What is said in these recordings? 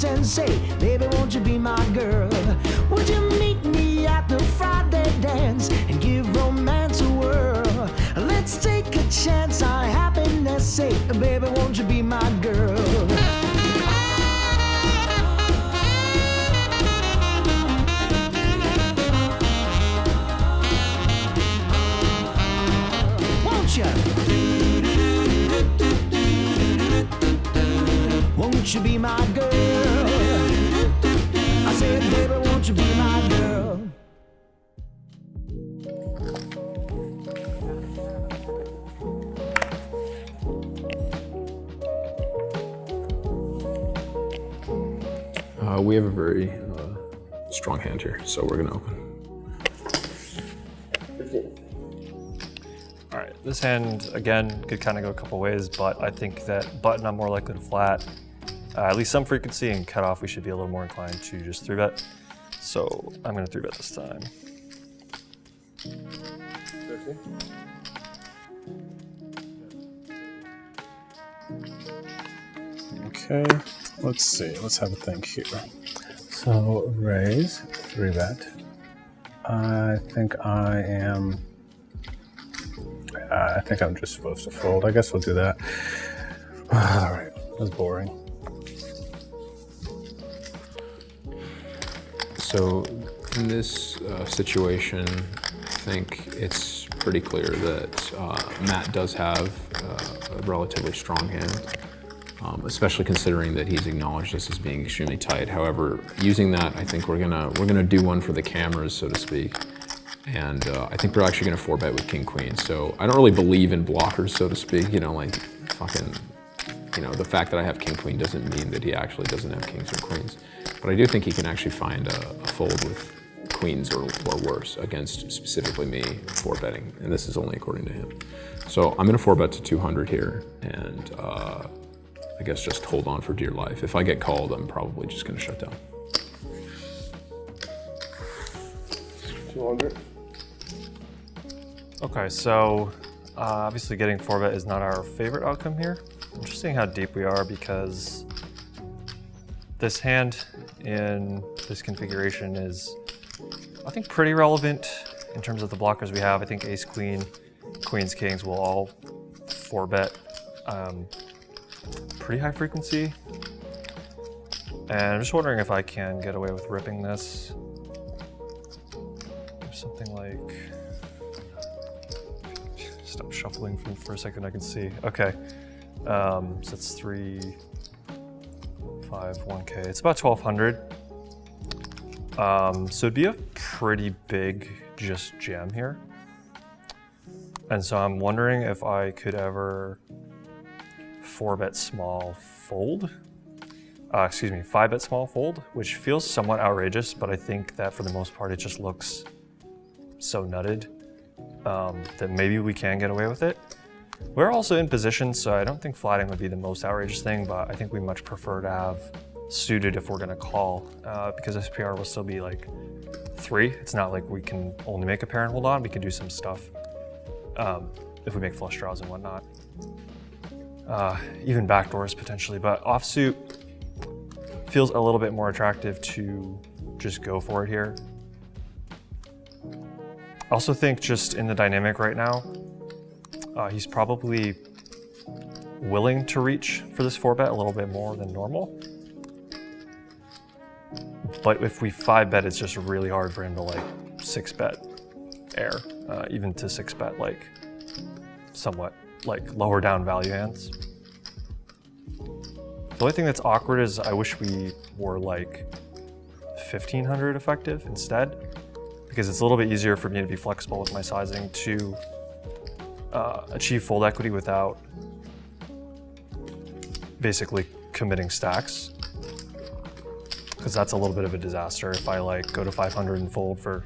dance and say, baby, won't you be my girl? Would you meet me at the Friday dance and give romance a whirl? Let's take a chance on happiness, say, baby, won't you be my girl? Won't you? Won't you be my girl? I said, baby, won't you be my girl? We have a very strong hand here, so we're gonna open. 15. All right, this hand, again, could kind of go a couple ways, but I think that button I'm more likely to flat. At least some frequency, and cutoff we should be a little more inclined to just 3-bet. So I'm gonna 3-bet this time. 50. Okay, let's see. Let's have a think here. So raise, 3-bet. I think I'm just supposed to fold. I guess we'll do that. All right, that's boring. So in this situation, I think it's pretty clear that Matt does have a relatively strong hand, especially considering that he's acknowledged this as being extremely tight. However, using that, I think we're gonna do one for the cameras, so to speak. And I think we're actually gonna 4-bet with King Queen. So I don't really believe in blockers, so to speak. You know, like fucking, you know, the fact that I have King Queen doesn't mean that he actually doesn't have kings or queens. But I do think he can actually find a fold with queens or worse against specifically me 4-betting, and this is only according to him. So I'm gonna 4-bet to 200 here, and I guess just hold on for dear life. If I get called, I'm probably just gonna shut down. 200. Okay, so obviously getting 4-bet is not our favorite outcome here. Interesting how deep we are, because this hand in this configuration is, I think, pretty relevant in terms of the blockers we have. I think ace, queen, queens, kings will all 4-bet pretty high frequency. And I'm just wondering if I can get away with ripping this. Something like, stop shuffling for a second, I can see. Okay, so it's 3, 5, 1K. It's about 1,200. So it'd be a pretty big just jam here. And so I'm wondering if I could ever 4-bet small fold. 5-bet small fold, which feels somewhat outrageous, but I think that for the most part it just looks so nutted that maybe we can get away with it. We're also in position, so I don't think flatting would be the most outrageous thing, but I think we much prefer to have suited if we're gonna call, because SPR will still be like 3. It's not like we can only make a pair and hold on. We can do some stuff if we make flush draws and whatnot. Even backdoors potentially, but offsuit feels a little bit more attractive to just go for it here. I also think just in the dynamic right now, he's probably willing to reach for this 4-bet a little bit more than normal. But if we 5-bet, it's just really hard for him to like 6-bet air, even to 6-bet like somewhat like lower down value hands. The only thing that's awkward is I wish we were like 1,500 effective instead, because it's a little bit easier for me to be flexible with my sizing to achieve fold equity without basically committing stacks. Because that's a little bit of a disaster if I like go to 500 and fold for,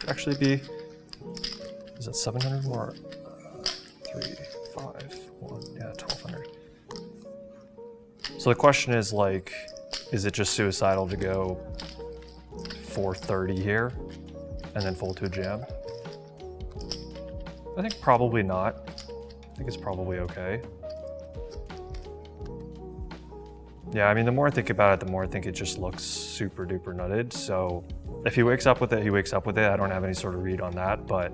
actually be, is that 700 more? 3, 5, 1, yeah, 1,200. So the question is like, is it just suicidal to go 430 here and then fold to a jam? I think probably not. I think it's probably okay. Yeah, I mean, the more I think about it, the more I think it just looks super duper nutted. So if he wakes up with it, he wakes up with it. I don't have any sort of read on that, but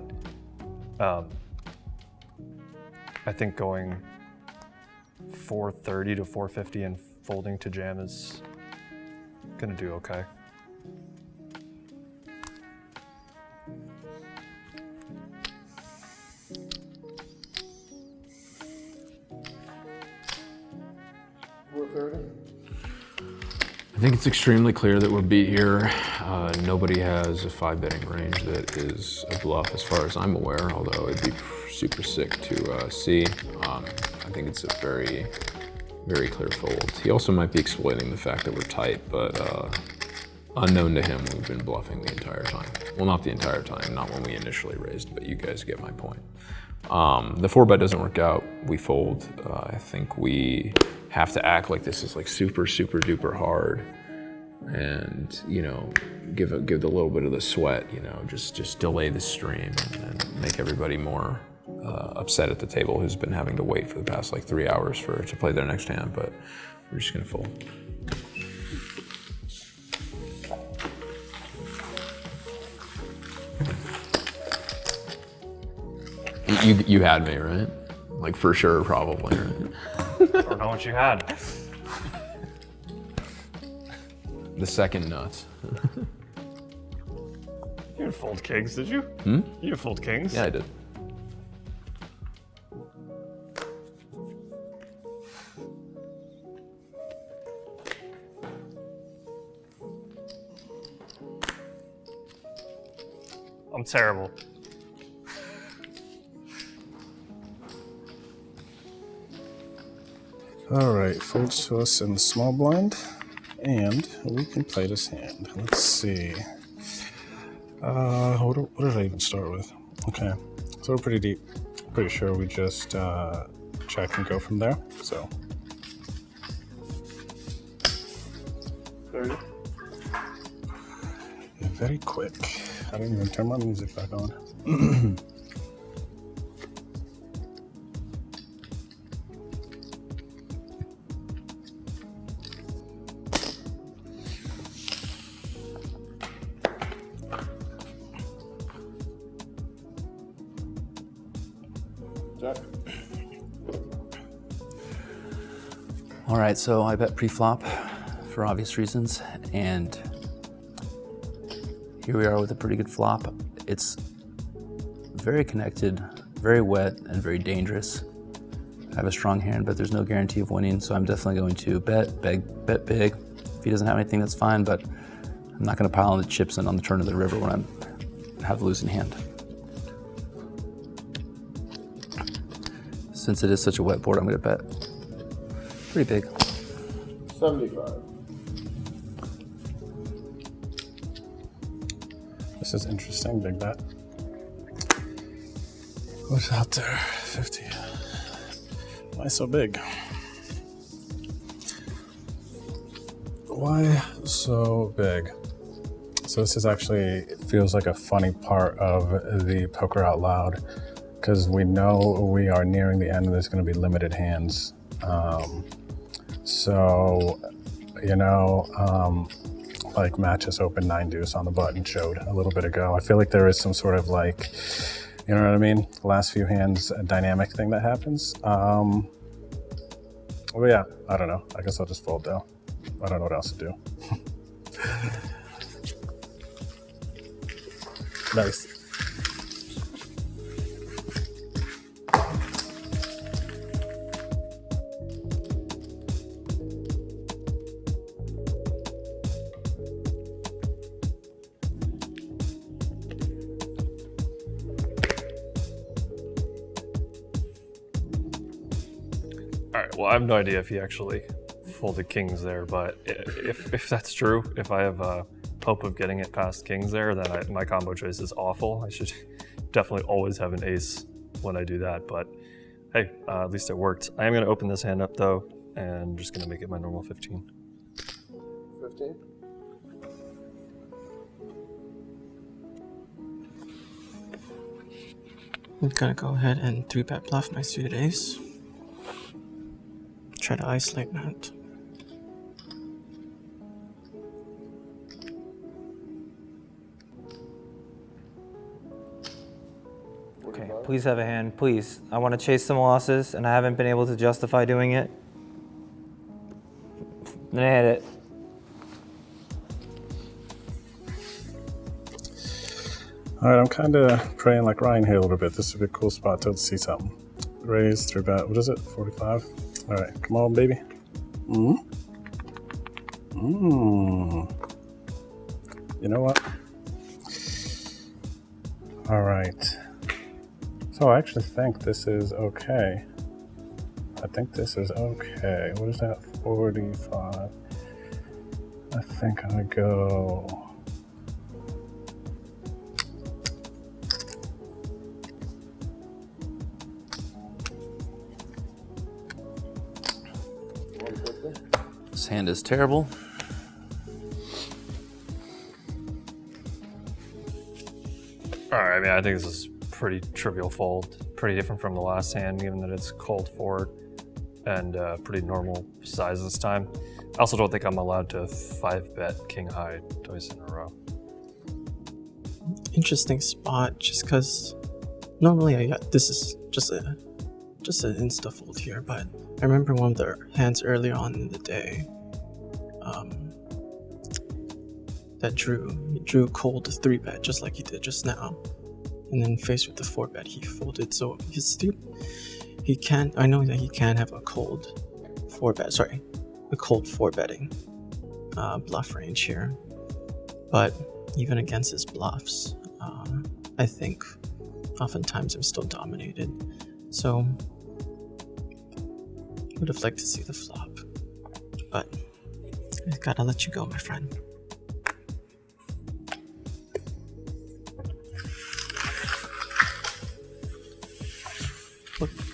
I think going 430 to 450 and folding to jam is gonna do okay. I think it's extremely clear that we'll be here. Nobody has a 5-betting range that is a bluff as far as I'm aware, although it'd be super sick to see. I think it's a very, very clear fold. He also might be exploiting the fact that we're tight, but unknown to him, we've been bluffing the entire time. Well, not the entire time, not when we initially raised, but you guys get my point. The 4-bet doesn't work out, we fold. I think we have to act like this is like super, super duper hard and, you know, give the little bit of the sweat, you know, just delay the stream and make everybody more upset at the table who's been having to wait for the past like 3 hours to play their next hand, but we're just gonna fold. You had me, right? Like for sure, probably, right? I don't know what you had. The second nuts. You didn't fold kings, did you? You didn't fold kings? Yeah, I did. I'm terrible. All right, folds to us in the small blind, and we can play this hand. Let's see. What did I even start with? Okay, so we're pretty deep. Pretty sure we just check and go from there. So. 30. Yeah, very quick. I didn't even turn my music back on. All right, so I bet pre-flop for obvious reasons, and here we are with a pretty good flop. It's very connected, very wet, and very dangerous. I have a strong hand, but there's no guarantee of winning, so I'm definitely going to bet big. If he doesn't have anything, that's fine, but I'm not going to pile on the chips in on the turn of the river when I have a losing hand. Since it is such a wet board, I'm going to bet pretty big. 75. This is interesting, big bet. What's out there? 50. Why so big? Why so big? So this is actually, it feels like a funny part of the Poker Out Loud, because we know we are nearing the end and there's going to be limited hands. So, you know, like Matt just opened 9 deuce on the button showed a little bit ago. I feel like there is some sort of like, you know what I mean? Last few hands dynamic thing that happens. Well, yeah, I don't know. I guess I'll just fold though. I don't know what else to do. Nice. All right, well, I have no idea if he actually folded kings there, but if that's true, if I have a hope of getting it past kings there, then my combo choice is awful. I should definitely always have an ace when I do that, but hey, at least it worked. I am going to open this hand up, though, and just going to make it my normal 15. 15? I'm gonna go ahead and 3-bet bluff my suited ace. Try to isolate Matt. please have a hand, please. I want to chase some losses, and I haven't been able to justify doing it. Then I hit it. All right, I'm kind of praying like Ryan here a little bit. This would be a cool spot to see something. Raise, 3-bet, what is it, 45? All right, come on, baby. You know what? All right. So I actually think this is okay. I think this is okay. What is that, 45? I think I go... This hand is terrible. All right, I mean, I think this is pretty trivial fold. Pretty different from the last hand, given that it's cold forward and pretty normal size this time. I also don't think I'm allowed to 5-bet king high twice in a row. Interesting spot, just because normally this is just an insta fold here, but I remember one of the hands earlier on in the day that drew cold 3-bet just like he did just now, and then faced with the 4-bet he folded. So he can. I know that he can have a cold 4-bet. Sorry, a cold 4-betting bluff range here, but even against his bluffs, I think oftentimes I'm still dominated. So would have liked to see the flop, but I gotta let you go, my friend.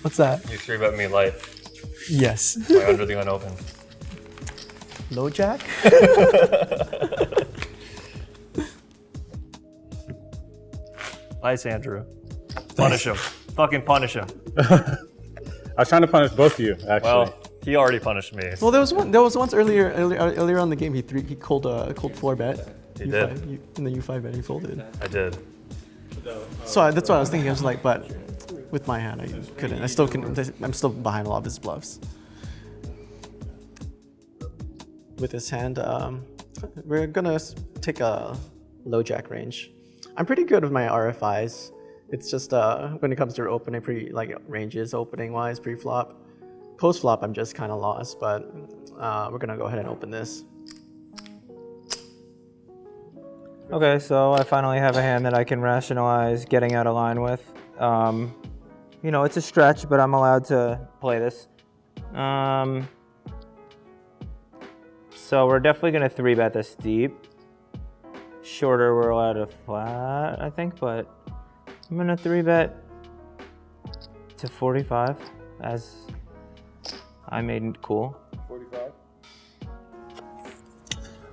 What's that? You 3-bet me light. Yes. My under the gun open. Low jack? Nice, Andrew. Punish him. Fucking punish him. I was trying to punish both of you, actually. Well, he already punished me. Well, there was once earlier on in the game he called a cold 4-bet. He did. And then you 5-bet he folded. I did. So that's what I was thinking. I was like, but with my hand I couldn't. I'm still behind a lot of his bluffs. With his hand, we're gonna take a low jack range. I'm pretty good with my RFIs. It's just when it comes to opening, ranges opening wise pre-flop. Post-flop, I'm just kind of lost, but we're gonna go ahead and open this. Okay, so I finally have a hand that I can rationalize getting out of line with. It's a stretch, but I'm allowed to play this. So we're definitely gonna 3-bet this deep. Shorter, we're allowed to flat, I think, but I'm gonna 3-bet to 45 as I made it cool. 45.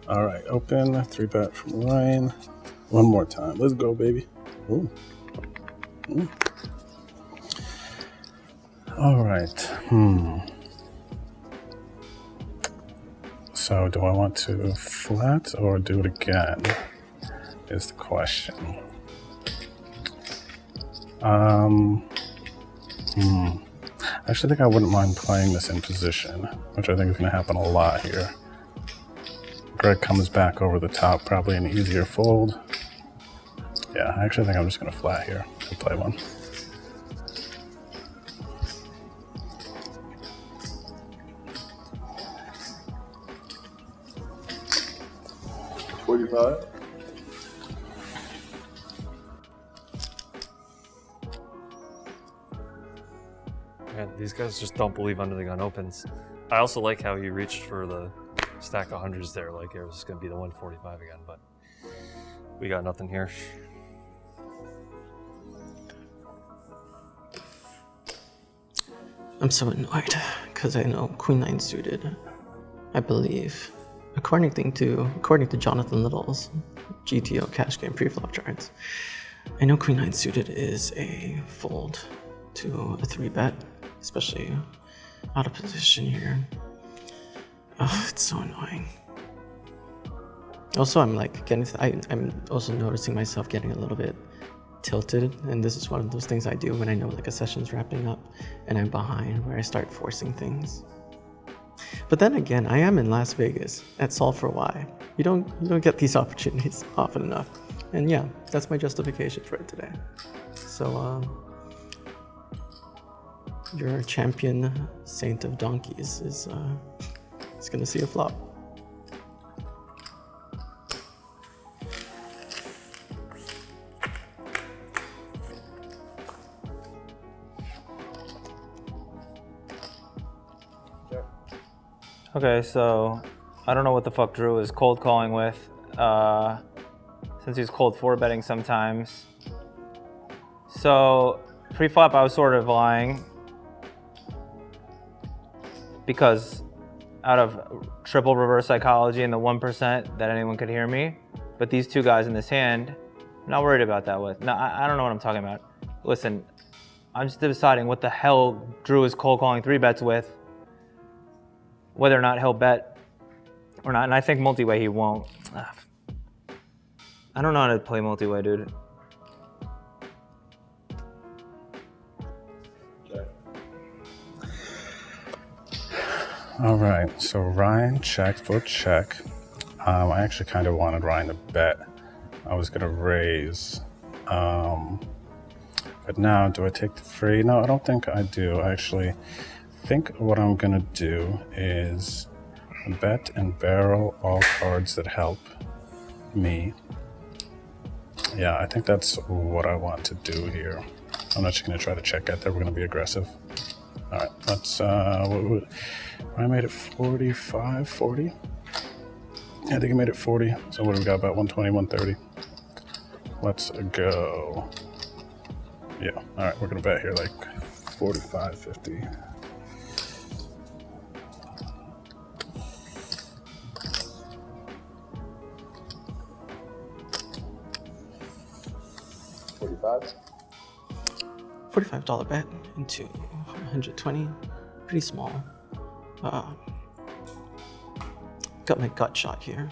All right, open, 3-bet from Ryan. One more time. Let's go, baby. Ooh. Ooh. All right. So do I want to flat or do it again is the question. I actually think I wouldn't mind playing this in position, which I think is going to happen a lot here. Greg comes back over the top, probably an easier fold. Yeah, I actually think I'm just going to flat here and play one. Man, these guys just don't believe under the gun opens. I also like how he reached for the stack of hundreds there, like it was going to be the 145 again, but we got nothing here. I'm so annoyed because I know Queen 9 suited, I believe, according to Jonathan Little's GTO cash game preflop charts. I know Queen 9 suited is a fold to a 3-bet, especially out of position here. Oh, it's so annoying. Also, I'm also noticing myself getting a little bit tilted, and this is one of those things I do when I know like a session's wrapping up and I'm behind, where I start forcing things. But then again, I am in Las Vegas at S4Y. You don't get these opportunities often enough. And yeah, that's my justification for it today. So your champion saint of donkeys is gonna see a flop. Okay, so I don't know what the fuck Drew is cold calling with, since he's cold 4-betting sometimes. So pre-flop I was sort of lying because out of triple reverse psychology and the 1% that anyone could hear me, but these two guys in this hand, I'm not worried about that with. No, I don't know what I'm talking about. Listen, I'm just deciding what the hell Drew is cold calling 3-bets with, whether or not he'll bet or not, and I think multi-way he won't. I don't know how to play multi-way, dude. All right, so Ryan checked for check. I actually kind of wanted Ryan to bet. I was gonna raise, but now do I take the free? No, I don't think I do. I actually think what I'm gonna do is bet and barrel all cards that help me. Yeah, I think that's what I want to do here. I'm not just gonna try to check out there. We're gonna be aggressive. All right, let's, I made it 45, 40. I think I made it 40. So what do we got, about 120, 130? Let's go. Yeah, all right, we're gonna bet here like 45, 50. $45 bet into 120, pretty small. Got my gut shot here.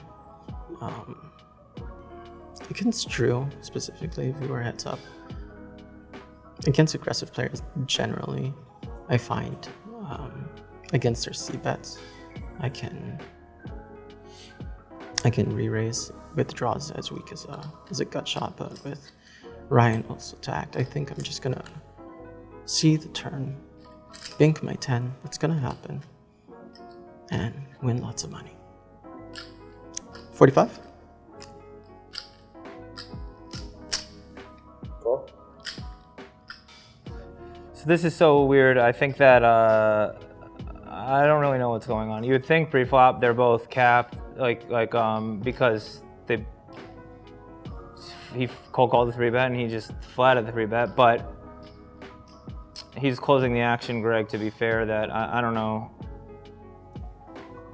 Against Drew, specifically, if we were heads up. Against aggressive players, generally, I find against their C-bets, I can re-raise with draws as weak as a gut shot, but with Ryan also tagged, I think I'm just gonna see the turn, bink my 10, what's gonna happen, and win lots of money. 45? Cool. So this is so weird. I think that I don't really know what's going on. You would think pre-flop they're both capped, because he cold called the 3-bet and he just flatted the 3-bet, but he's closing the action, Greg, to be fair, that I don't know.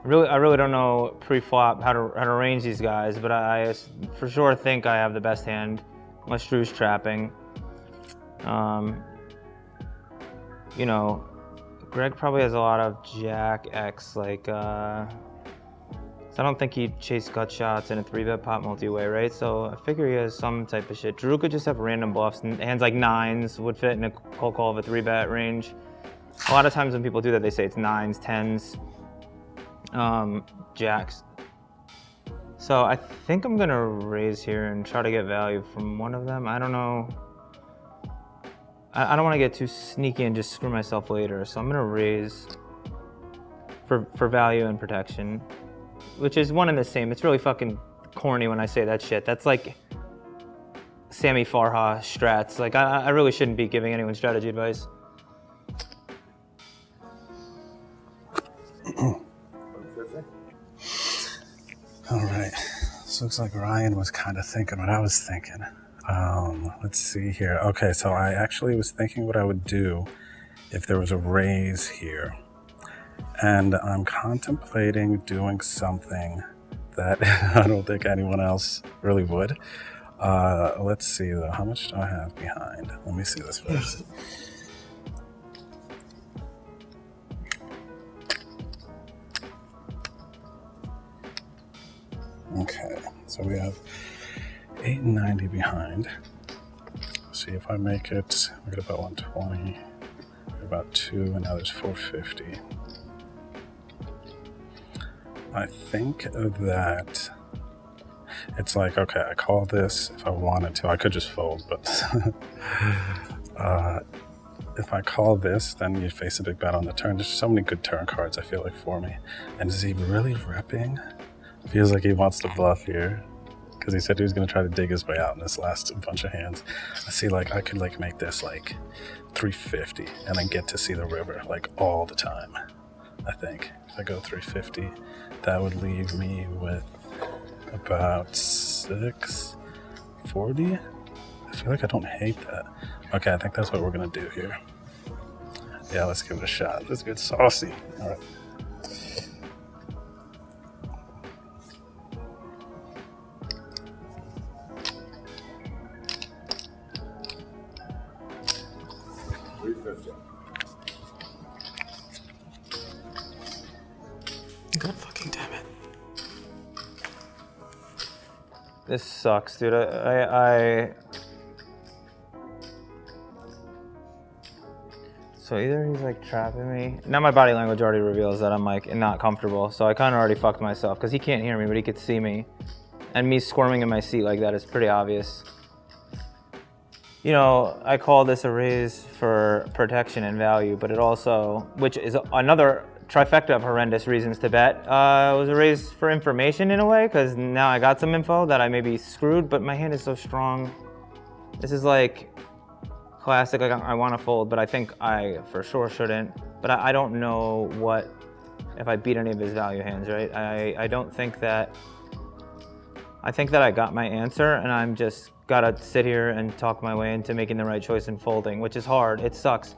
I really don't know pre-flop how to range these guys, but I for sure think I have the best hand unless Drew's trapping. You know, Greg probably has a lot of Jack X, so I don't think he'd chase gut shots in a 3-bet pot multi-way, right? So I figure he has some type of shit. Drew could just have random bluffs, and hands like 9s would fit in a cold call of a 3-bet range. A lot of times when people do that, they say it's 9s, 10s, jacks. So I think I'm gonna raise here and try to get value from one of them. I don't know. I don't want to get too sneaky and just screw myself later. So I'm gonna raise for value and protection, which is one and the same. It's really fucking corny when I say that shit. That's like Sammy Farha strats. Like I really shouldn't be giving anyone strategy advice. All right, so looks like Ryan was kind of thinking what I was thinking. Let's see here. Okay, so I actually was thinking what I would do if there was a raise here. And I'm contemplating doing something that I don't think anyone else really would. Let's see though, how much do I have behind? Let me see this first. Okay, so we have 890 behind. see if I make it. We got about 120, about 2, and now there's 450. I think that it's like, okay, I call this if I wanted to. I could just fold, but if I call this, then you face a big bet on the turn. There's so many good turn cards, I feel like, for me. And is he really repping? Feels like he wants to bluff here, because he said he was going to try to dig his way out in this last bunch of hands. I see, like, I could, like, make this, like, 350 and then get to see the river, like, all the time, I think. If I go 350, that would leave me with about 640. I feel like I don't hate that. Okay, I think that's what we're going to do here. Yeah, let's give it a shot. Let's get saucy. All right. God fucking damn it. This sucks, dude. I So either he's like trapping me. Now my body language already reveals that I'm like not comfortable. So I kind of already fucked myself because he can't hear me, but he could see me. And me squirming in my seat like that is pretty obvious. You know, I call this a raise for protection and value, but it also, which is another trifecta of horrendous reasons to bet, was a raise for information in a way, because now I got some info that I may be screwed, but my hand is so strong. This is like classic, like I want to fold, but I think I for sure shouldn't. But I don't know what, if I beat any of his value hands, right? I don't think that, I think that I got my answer, and I'm just gotta sit here and talk my way into making the right choice and folding, which is hard. It sucks.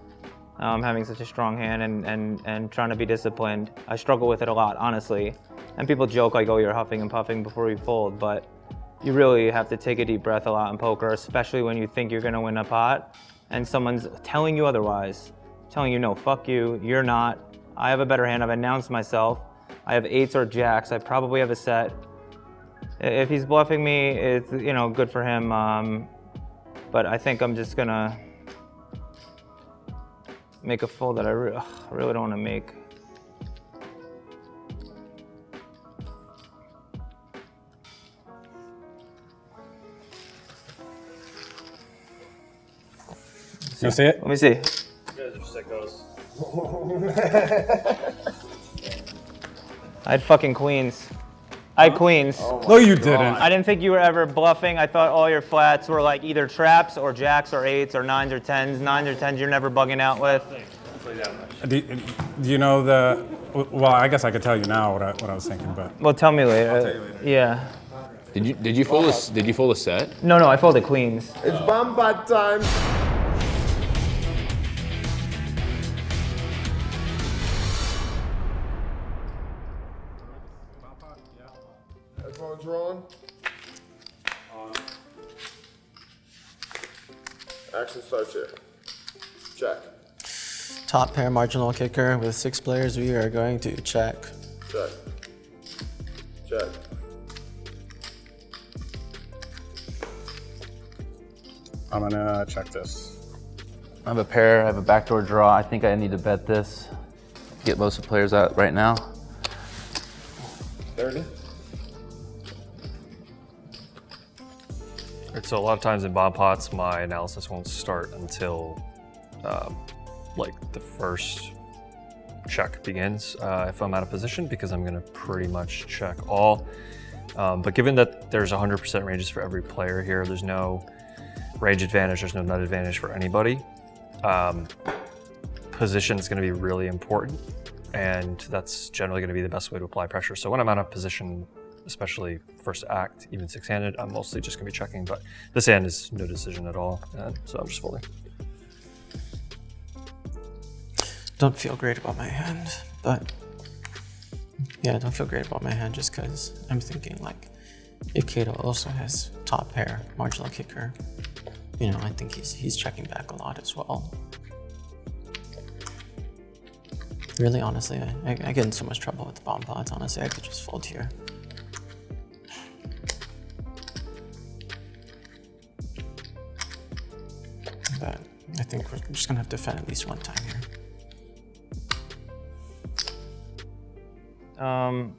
Having such a strong hand and trying to be disciplined. I struggle with it a lot, honestly. And people joke like, oh, you're huffing and puffing before you fold, but you really have to take a deep breath a lot in poker, especially when you think you're gonna win a pot and someone's telling you otherwise, telling you, no, fuck you, you're not. I have a better hand, I've announced myself. I have 8s or jacks, I probably have a set. If he's bluffing me, it's, you know, good for him, but I think I'm just gonna make a fold that I really don't want to make. You see it? Let me see. You guys are sickos. I had fucking queens. I had queens. No, you didn't. I didn't think you were ever bluffing. I thought all your flats were like either traps or jacks or 8s or 9s or 10s. 9s or 10s you're never bugging out with. Do you know the? Well, I guess I could tell you now what I was thinking, but Well, tell me later. I'll tell you later. Yeah. Did you fold a Did you fold a set? No, I folded queens. It's bomb pot time. Headphones rolling. Action starts here. Check. Top pair marginal kicker with 6 players. We are going to check. Check. Check. I'm gonna check this. I have a pair, I have a backdoor draw. I think I need to bet this. Get most of the players out right now. 30. So a lot of times in bomb pots, my analysis won't start until like the first check begins if I'm out of position, because I'm gonna pretty much check all. But given that there's 100% ranges for every player here, there's no range advantage, there's no nut advantage for anybody. Position is gonna be really important, and that's generally gonna be the best way to apply pressure. So when I'm out of position, especially first act, even 6-handed, I'm mostly just gonna be checking, but this hand is no decision at all, and so I'm just folding. Don't feel great about my hand, but yeah, I don't feel great about my hand just because I'm thinking like if Cato also has top pair marginal kicker, you know, I think he's checking back a lot as well. Really, honestly, I get in so much trouble with the bomb pots. Honestly, I could just fold here. I'm just gonna have to defend at least one time here.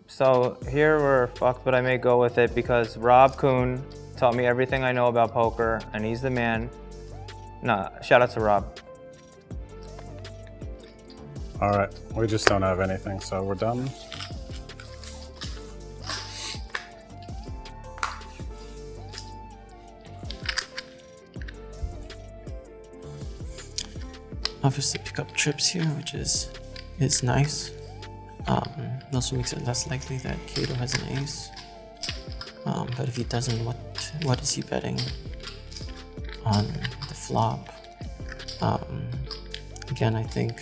So here we're fucked, but I may go with it because Rob Kuhn taught me everything I know about poker, and he's the man. Nah, shout out to Rob. All right, we just don't have anything, so we're done. Obviously pick up trips here, which is nice. It also makes it less likely that Kato has an ace. But if he doesn't, what is he betting on the flop? Again, I think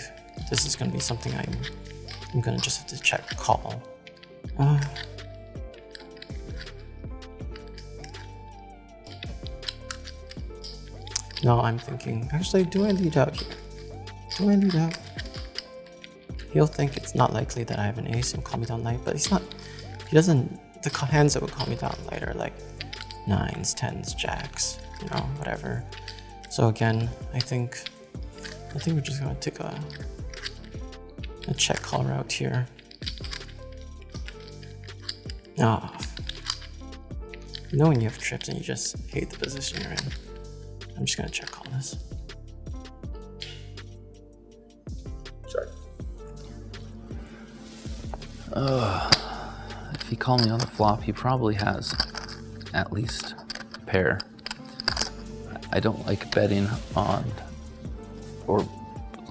this is gonna be something I'm gonna just have to check call. No, I'm thinking, actually, do I lead out here? Do I lead out? He'll think it's not likely that I have an ace and call me down light, but he doesn't, the hands that would call me down light are like 9s, 10s, jacks, whatever. So again, I think we're just gonna take a check call route here. When you have trips and you just hate the position you're in, I'm just gonna check call this. Check. If he called me on the flop, he probably has at least a pair. I don't like betting on or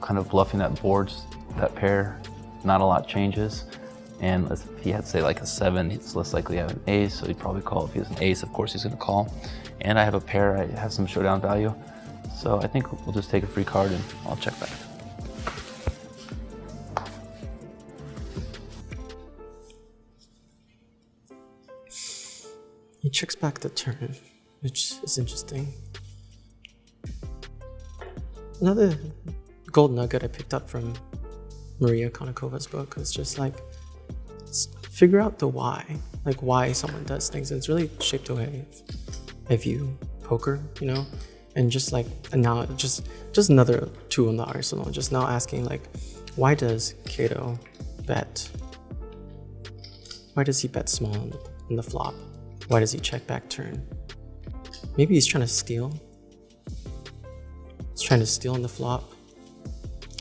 kind of bluffing that boards, that pair. Not a lot changes. And if he had, say, like a 7, it's less likely to have an ace, so he'd probably call. If he has an ace, of course he's going to call. And I have a pair, I have some showdown value. So I think we'll just take a free card and I'll check back. He checks back the turn, which is interesting. Another gold nugget I picked up from Maria Konakova's book was just like, figure out the why, like why someone does things. And it's really shaped the way I view poker, and just like, and now just another tool in the arsenal, just now asking like, why does Kato bet? Why does he bet small in the flop? Why does he check back turn? Maybe he's trying to steal. He's trying to steal in the flop.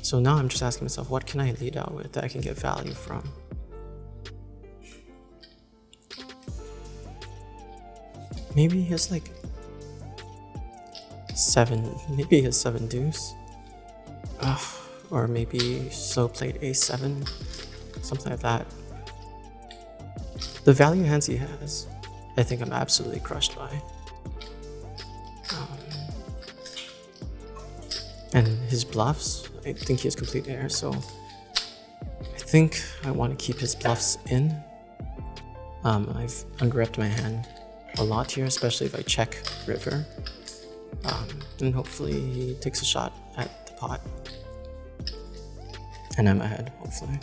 So now I'm just asking myself, what can I lead out with that I can get value from? Maybe he has like 7, maybe he has 7 deuce. Or maybe slow played a7, something like that. The value hands he has, I think I'm absolutely crushed by. And his bluffs, I think he has complete air, so I think I want to keep his bluffs in. I've unwrapped my hand a lot here, especially if I check river. And hopefully he takes a shot at the pot. And I'm ahead, hopefully.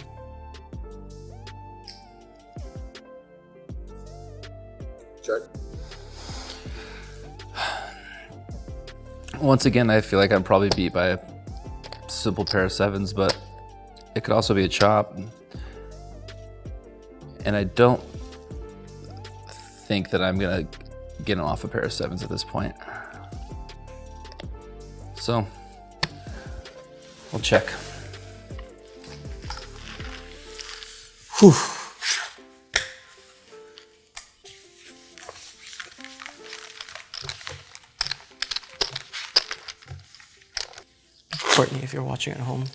Check. Once again, I feel like I'm probably beat by a simple pair of 7s, but it could also be a chop. And I don't think that I'm gonna get him off a pair of 7s at this point. So, we'll check. Whew. Courtney, if you're watching at home,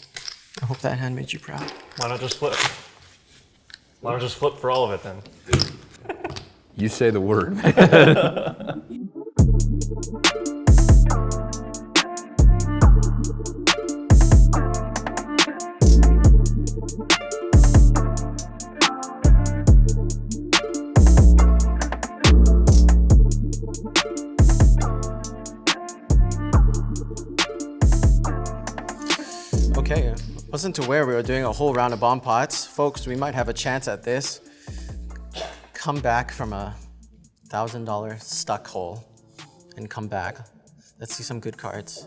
I hope that hand made you proud. Why not just flip? Why not just flip for all of it then? You say the word. Okay, wasn't aware we were doing a whole round of bomb pots. Folks, we might have a chance at this. Come back from a $1,000 stuck hole and come back. Let's see some good cards.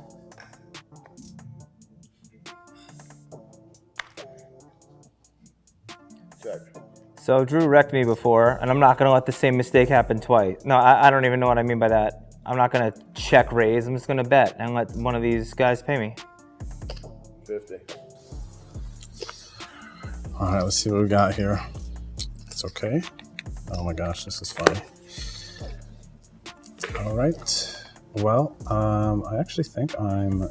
So Drew wrecked me before, and I'm not going to let the same mistake happen twice. No, I don't even know what I mean by that. I'm not going to check raise. I'm just going to bet and let one of these guys pay me. 50. All right, let's see what we got here. It's okay. Oh my gosh, this is funny. All right. Well, I actually think I'm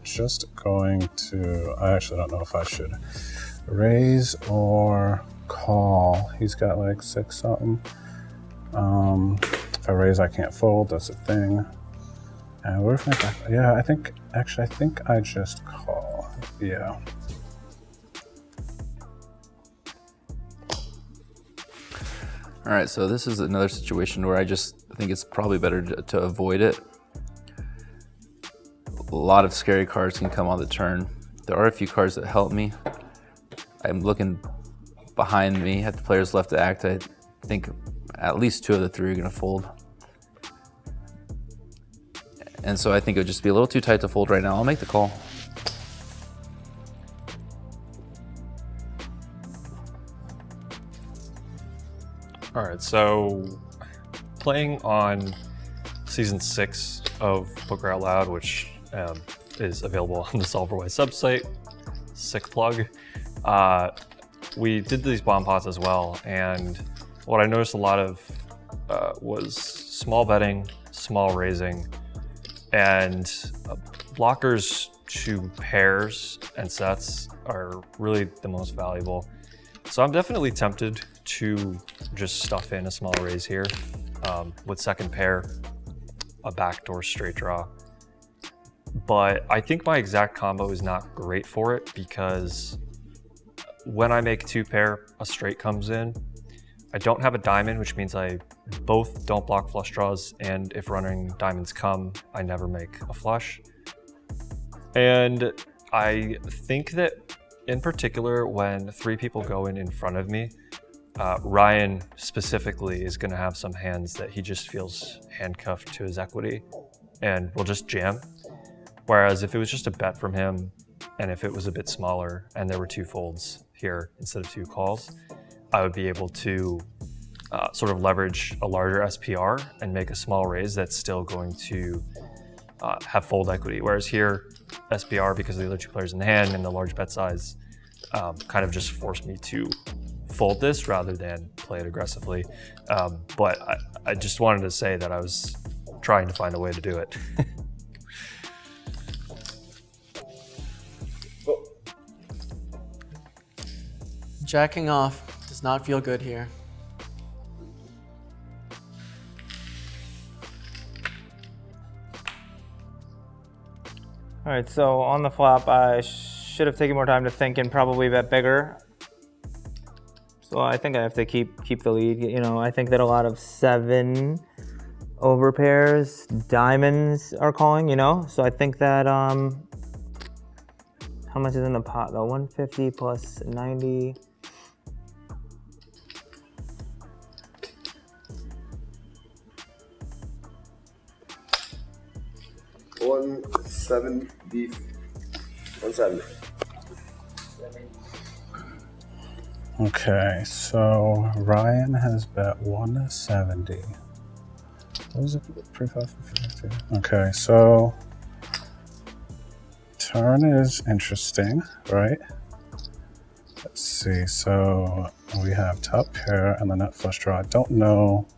just going to, I actually don't know if I should raise or call. He's got like 6 something. If I raise, I can't fold. That's a thing. And what if I, yeah, I think I just call. Yeah. All right, so this is another situation where I just think it's probably better to avoid it. A lot of scary cards can come on the turn. There are a few cards that help me. I'm looking behind me at the players left to act. I think at least 2 of the 3 are gonna fold. And so I think it would just be a little too tight to fold right now. I'll make the call. All right, so playing on season 6 of Poker Out Loud, which is available on the S4Y subsite, sick plug. We did these bomb pots as well, and what I noticed a lot of was small betting, small raising, and blockers to pairs and sets are really the most valuable. So I'm definitely tempted to just stuff in a small raise here with second pair, a backdoor straight draw. But I think my exact combo is not great for it because when I make 2 pair, a straight comes in. I don't have a diamond, which means I both don't block flush draws, and if running diamonds come, I never make a flush. And I think that in particular, when 3 people go in front of me, Ryan specifically is gonna have some hands that he just feels handcuffed to his equity and will just jam. Whereas if it was just a bet from him, and if it was a bit smaller and there were 2 folds here instead of 2 calls, I would be able to sort of leverage a larger SPR and make a small raise that's still going to have fold equity. Whereas here, SPR, because of the other 2 players in the hand and the large bet size, kind of just forced me to fold this rather than play it aggressively. But I just wanted to say that I was trying to find a way to do it. Jacking off does not feel good here. All right, so on the flop, I should have taken more time to think and probably bet bigger. So I think I have to keep the lead. You know, I think that a lot of 7 overpairs, diamonds are calling, you know? So I think that, how much is in the pot though? 150 plus 90. $170. Okay, so Ryan has bet 170. What was it? Pre-flop for 50. Okay, so turn is interesting, right? Let's see. So we have top pair and the nut flush draw. I don't know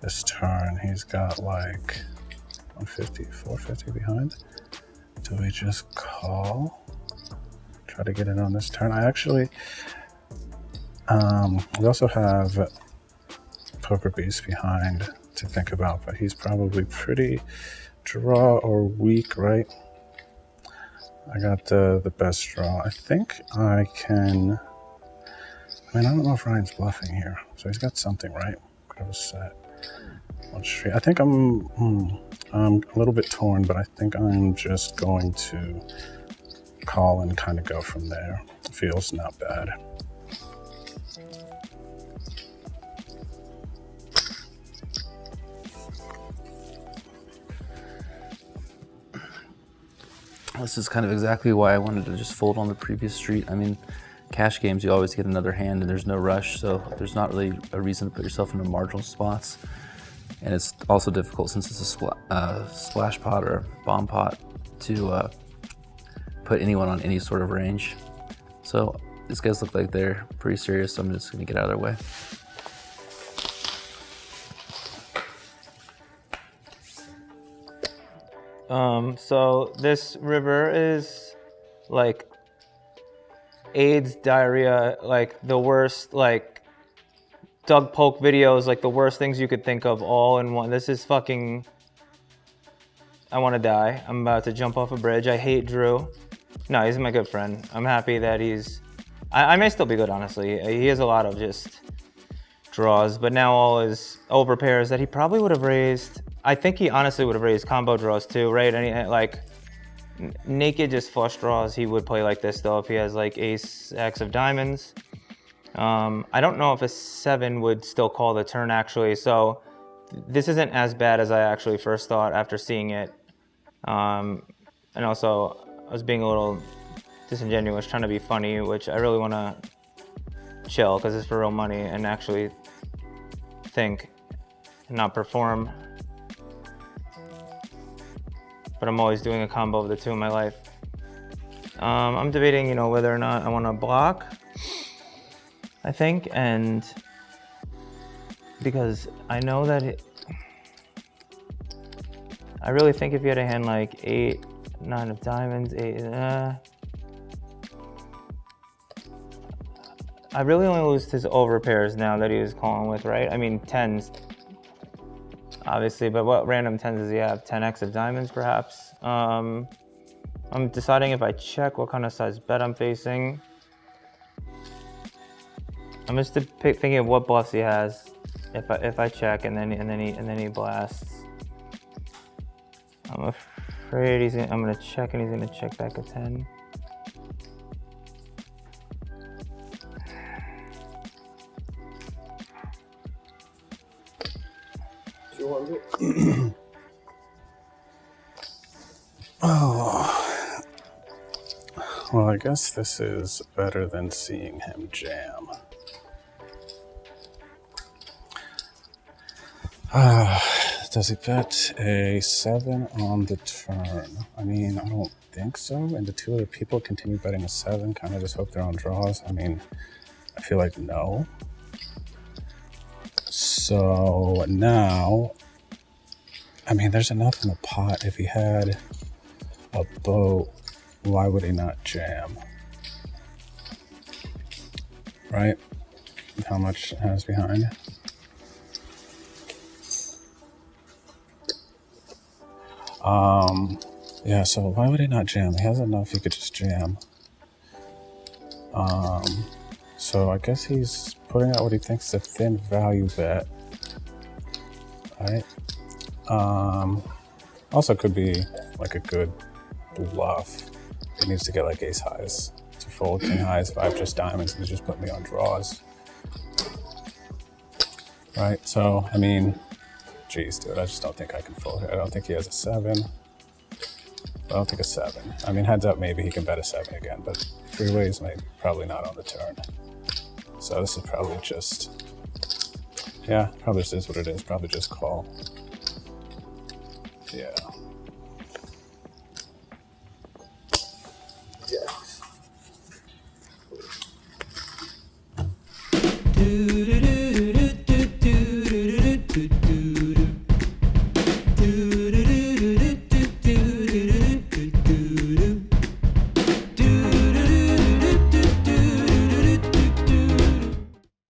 this turn. He's got like 150, 450 behind. Do we just call? Try to get it on this turn. I actually. We also have PokerBeast behind to think about, but he's probably pretty draw or weak, right? I got the best draw. I think I can. I mean, I don't know if Ryan's bluffing here, so he's got something, right? Could have a set. I think I'm a little bit torn, but I think I'm just going to call and kind of go from there. Feels not bad. This is kind of exactly why I wanted to just fold on the previous street. I mean, cash games, you always get another hand and there's no rush, so there's not really a reason to put yourself into marginal spots. And it's also difficult since it's a splash pot or bomb pot to put anyone on any sort of range. So these guys look like they're pretty serious, so I'm just gonna get out of their way. So this river is like AIDS, diarrhea, like the worst, like Doug Polk videos, like the worst things you could think of all in one. This is fucking, I want to die. I'm about to jump off a bridge. I hate Drew. No, he's my good friend. I'm happy that I may still be good, honestly. He has a lot of just draws, but now all his over pairs that he probably would have raised, I think he honestly would have raised combo draws too, right? And like naked just flush draws, he would play like this though if he has like ace X of diamonds. I don't know if a 7 would still call the turn actually, so this isn't as bad as I actually first thought after seeing it. And also, I was being a little disingenuous, trying to be funny, which I really want to chill because it's for real money and actually think and not perform. But I'm always doing a combo of the two in my life. I'm debating, whether or not I want to block, I think, and because I know that I really think if you had a hand like 8, 9 of diamonds, 8, I really only lose his over pairs now that he was calling with, right? I mean, 10s, obviously, but what random 10s does he have? 10x of diamonds, perhaps? I'm deciding if I check what kind of size bet I'm facing. I'm just thinking of what bluffs he has. If I check and then he blasts. I'm afraid I'm gonna check and he's gonna check back a 10. Oh, well, I guess this is better than seeing him jam. Does he bet a 7 on the turn? I mean, I don't think so. And the two other people continue betting a 7, kind of just hope they're on draws. I mean, I feel like no. So now, I mean, there's enough in the pot. If he had a boat, why would he not jam? Right? How much has behind? Yeah, so why would he not jam? He has enough, he could just jam. So I guess he's putting out what he thinks is a thin value bet. Right? Also could be like a good bluff. He needs to get like ace highs to fold, king highs, 5 just diamonds, and just put me on draws. Right? So, I mean, geez, dude, I just don't think I can fold here. I don't think he has a 7. I don't think a 7. I mean, heads up, maybe he can bet a 7 again, but 3 ways, probably not on the turn. So this is probably just, yeah, probably just is what it is. Probably just call. Yeah. Do